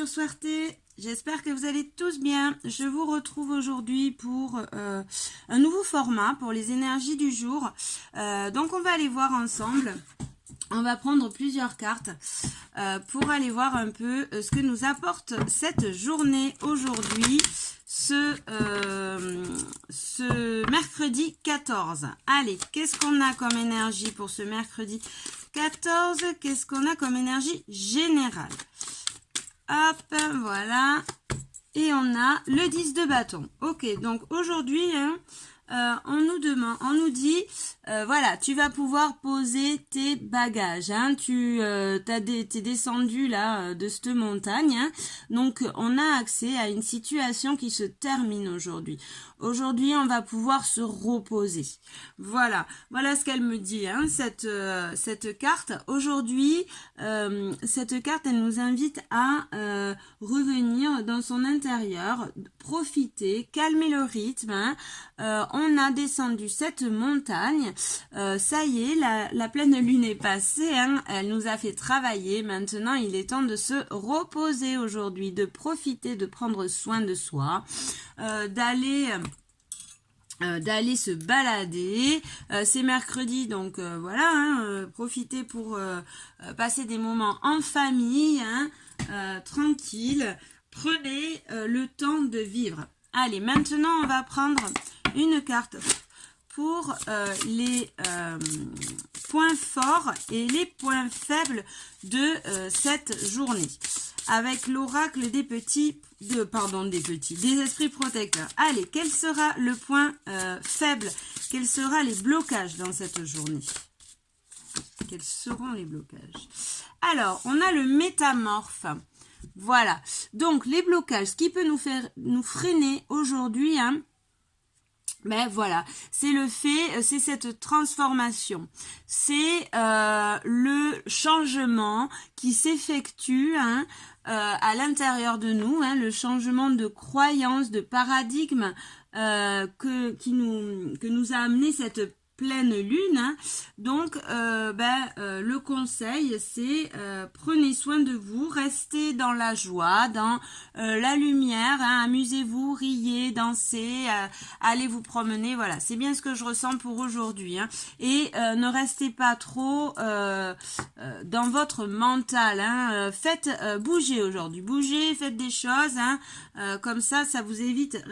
sur Swarté, j'espère que vous allez tous bien. Je vous retrouve aujourd'hui pour un nouveau format pour les énergies du jour. Donc on va aller voir ensemble, on va prendre plusieurs cartes pour aller voir un peu ce que nous apporte cette journée aujourd'hui, ce mercredi 14. Allez, qu'est-ce qu'on a comme énergie pour ce mercredi 14? Qu'est-ce qu'on a comme énergie générale? Hop, voilà. Et on a le 10 de bâton. Ok, donc aujourd'hui, on nous dit, voilà, tu vas pouvoir poser tes bagages. Hein, t'es descendu là de cette montagne. Hein, donc, on a accès à une situation qui se termine aujourd'hui. Aujourd'hui, on va pouvoir se reposer. Voilà ce qu'elle me dit, hein, cette carte. Aujourd'hui, cette carte, elle nous invite à revenir dans son intérieur, profiter, calmer le rythme. Hein. On a descendu cette montagne. Ça y est, la pleine lune est passée. Hein. Elle nous a fait travailler. Maintenant, il est temps de se reposer aujourd'hui, de profiter, de prendre soin de soi, d'aller se balader. C'est mercredi, donc voilà, hein, profitez pour passer des moments en famille, hein, tranquille. Prenez le temps de vivre. Allez, maintenant on va prendre une carte pour les points forts et les points faibles de cette journée. Avec l'oracle des esprits protecteurs. Allez, quel sera le point faible? Quels seront les blocages dans cette journée? Quels seront les blocages? Alors, on a le métamorphe. Voilà. Donc, les blocages, ce qui peut nous freiner aujourd'hui, hein, ben voilà, c'est cette transformation, c'est le changement qui s'effectue, hein, à l'intérieur de nous, hein, le changement de croyance, de paradigme que nous a amené cette pleine lune. Hein. Donc le conseil, c'est prenez soin de vous, restez dans la joie, dans la lumière, hein, amusez-vous, riez, dansez, allez vous promener. Voilà, c'est bien ce que je ressens pour aujourd'hui. Hein. Et ne restez pas trop dans votre mental. Hein. Faites bouger aujourd'hui, bougez, faites des choses. Hein. Comme ça vous évite,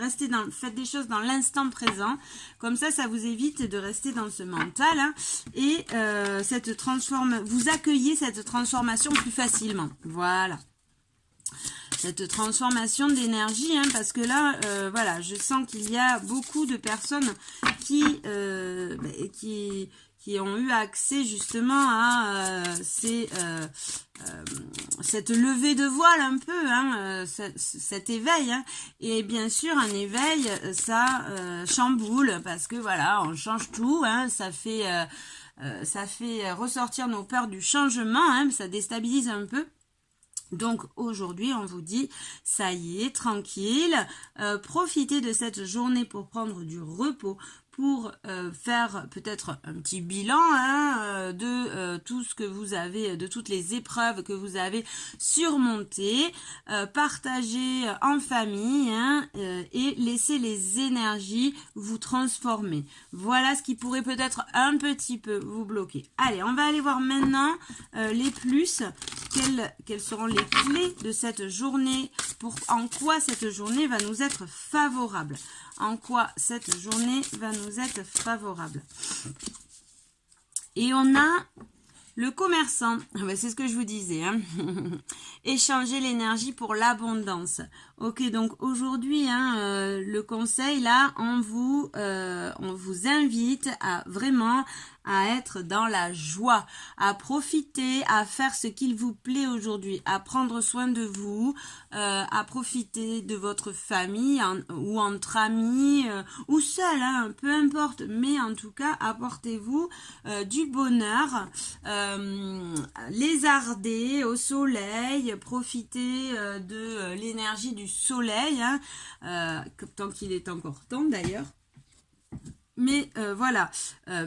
faites des choses dans l'instant présent. Comme ça vous évite de rester dans ce mental, hein, et vous accueillez cette transformation plus facilement. Voilà. Cette transformation d'énergie, hein, parce que là, voilà, je sens qu'il y a beaucoup de personnes qui ont eu accès justement à cette levée de voile un peu, hein, cet éveil, hein, et bien sûr un éveil, ça chamboule parce que voilà, on change tout, hein, ça fait ressortir nos peurs du changement, hein, ça déstabilise un peu. Donc aujourd'hui, on vous dit, ça y est, tranquille, profitez de cette journée pour prendre du repos, pour faire peut-être un petit bilan, hein, de tout ce que vous avez, de toutes les épreuves que vous avez surmontées, partager en famille, hein, et laisser les énergies vous transformer. Voilà ce qui pourrait peut-être un petit peu vous bloquer. Allez, on va aller voir maintenant les plus. Quelles seront les clés de cette journée, en quoi cette journée va nous être favorable. En quoi cette journée va nous être favorable. Et on a le commerçant. C'est ce que je vous disais. Hein. Échanger l'énergie pour l'abondance. Ok, donc aujourd'hui, hein, le conseil, là, on vous invite à vraiment à être dans la joie, à profiter, à faire ce qu'il vous plaît aujourd'hui, à prendre soin de vous, à profiter de votre famille ou entre amis ou seul, hein, peu importe, mais en tout cas, apportez-vous du bonheur, lézardez au soleil, profitez de l'énergie du soleil, hein, tant qu'il est encore temps d'ailleurs. Mais voilà,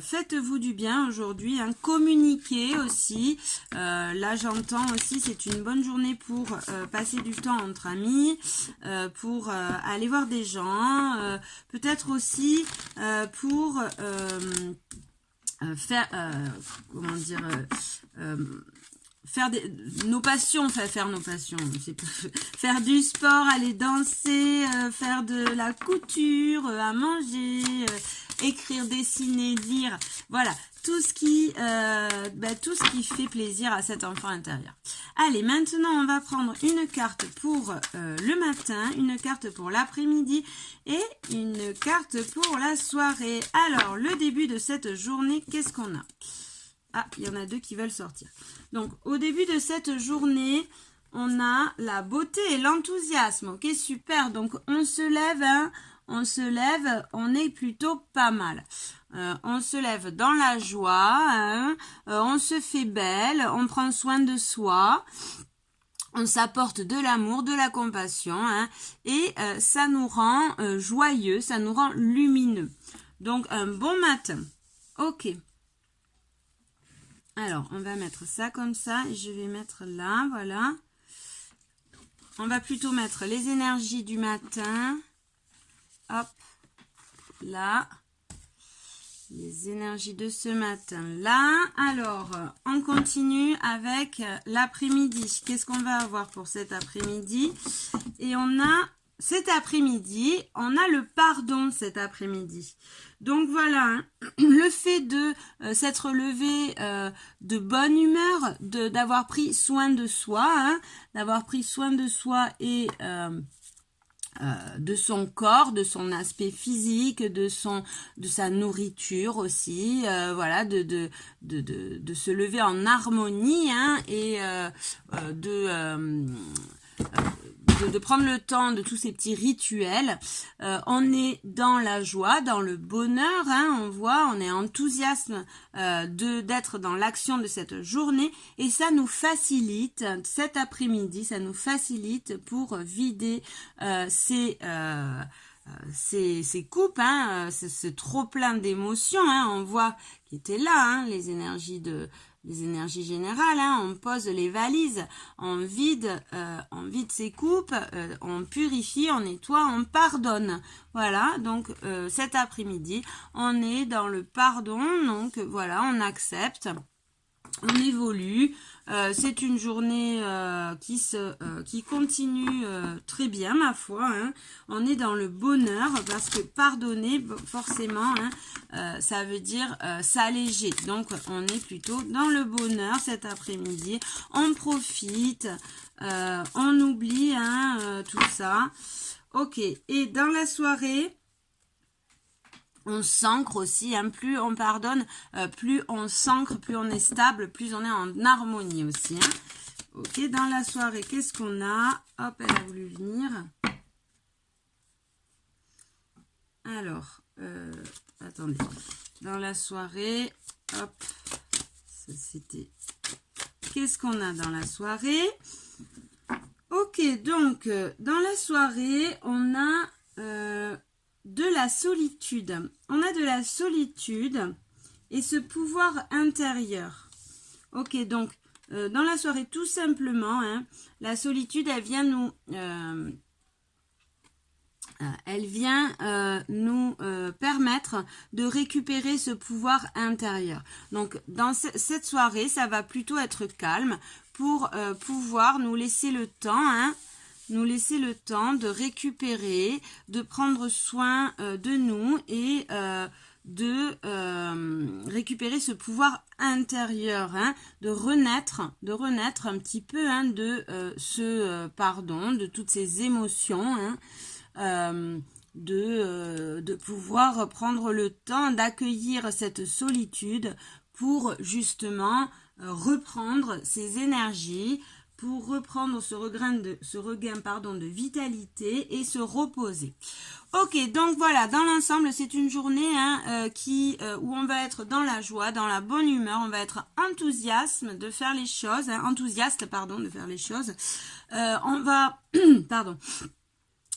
faites-vous du bien aujourd'hui, hein, communiquez aussi. Là, j'entends aussi, c'est une bonne journée pour passer du temps entre amis, pour aller voir des gens, peut-être aussi pour faire, comment dire, faire nos passions, faire nos passions, faire du sport, aller danser, faire de la couture, à manger, écrire, dessiner, lire, voilà, tout ce qui fait plaisir à cet enfant intérieur. Allez, maintenant on va prendre une carte pour le matin, une carte pour l'après-midi et une carte pour la soirée. Alors, le début de cette journée, qu'est-ce qu'on a? Ah, il y en a deux qui veulent sortir. Donc, au début de cette journée, on a la beauté et l'enthousiasme. Ok, super. Donc, on se lève, hein, on est plutôt pas mal. On se lève dans la joie, hein, on se fait belle, on prend soin de soi. On s'apporte de l'amour, de la compassion, hein, et ça nous rend joyeux, ça nous rend lumineux. Donc, un bon matin. Ok. Alors, on va mettre ça comme ça et je vais mettre là, voilà. On va plutôt mettre les énergies du matin. Hop, là. Les énergies de ce matin-là. Alors, on continue avec l'après-midi. Qu'est-ce qu'on va avoir pour cet après-midi? Et on a, cet après-midi, on a le pardon cet après-midi. Donc voilà, hein, le fait de s'être levé de bonne humeur, d'avoir pris soin de soi, hein, d'avoir pris soin de soi et de son corps, de son aspect physique, de sa nourriture aussi, voilà, de se lever en harmonie, hein, et de prendre le temps de tous ces petits rituels. On est dans la joie, dans le bonheur, hein, on voit, on est enthousiasme d'être dans l'action de cette journée et ça nous facilite, cet après-midi, ça nous facilite pour vider ces coupes, hein, c'est trop plein d'émotions, hein, on voit qui étaient là, hein, les énergies générales, hein, on pose les valises, on vide ces coupes, on purifie, on nettoie, on pardonne. Voilà, donc cet après-midi, on est dans le pardon, donc voilà, on accepte. On évolue, c'est une journée qui continue très bien ma foi, hein. On est dans le bonheur parce que pardonner forcément, hein, ça veut dire s'alléger, donc on est plutôt dans le bonheur cet après-midi, on profite, on oublie, hein, tout ça. Ok, et dans la soirée, on s'ancre aussi, hein, plus on pardonne, plus on s'ancre, plus on est stable, plus on est en harmonie aussi. Hein. Ok, dans la soirée, qu'est-ce qu'on a? Hop, elle a voulu venir. Alors, attendez. Dans la soirée, hop, ça c'était... Qu'est-ce qu'on a dans la soirée? Ok, donc, dans la soirée, on a... de la solitude. On a de la solitude et ce pouvoir intérieur. Ok, donc dans la soirée, tout simplement, hein, la solitude, elle vient nous permettre de récupérer ce pouvoir intérieur. Donc dans cette soirée, ça va plutôt être calme pour pouvoir nous laisser le temps, hein, de récupérer, de prendre soin de nous et de récupérer ce pouvoir intérieur, hein, de renaître un petit peu, hein, de ce pardon, de toutes ces émotions, hein, de pouvoir prendre le temps d'accueillir cette solitude pour justement reprendre ses énergies, pour reprendre ce regain de vitalité et se reposer. Ok, donc voilà, dans l'ensemble, c'est une journée, hein, où on va être dans la joie, dans la bonne humeur, on va être enthousiaste de faire les choses, on va, pardon,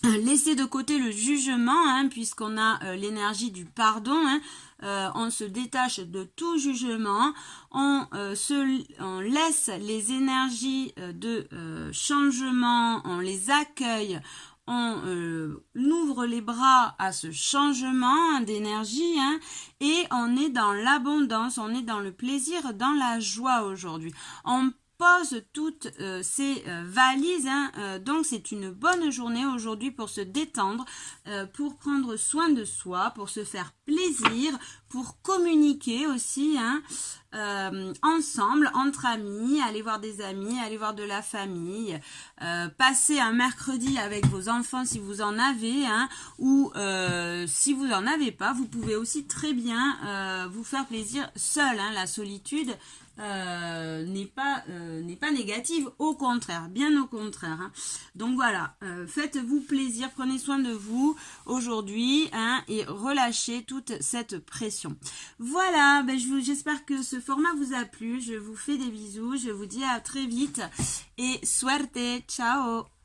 laisser de côté le jugement, hein, puisqu'on a l'énergie du pardon, hein. On se détache de tout jugement, on laisse les énergies de changement, on les accueille, on ouvre les bras à ce changement d'énergie, hein, et on est dans l'abondance, on est dans le plaisir, dans la joie aujourd'hui. On pose toutes ces valises, hein, donc c'est une bonne journée aujourd'hui pour se détendre, pour prendre soin de soi, pour se faire plaisir, pour communiquer aussi, hein, ensemble, entre amis, aller voir des amis, aller voir de la famille, passer un mercredi avec vos enfants si vous en avez, hein, ou si vous en avez pas, vous pouvez aussi très bien vous faire plaisir seul, hein, la solitude n'est pas négative, au contraire, bien au contraire, hein. Donc voilà, faites-vous plaisir, prenez soin de vous aujourd'hui, hein, et relâchez toute cette pression. Voilà, ben j'espère que ce format vous a plu, je vous fais des bisous, je vous dis à très vite et suerte, ciao.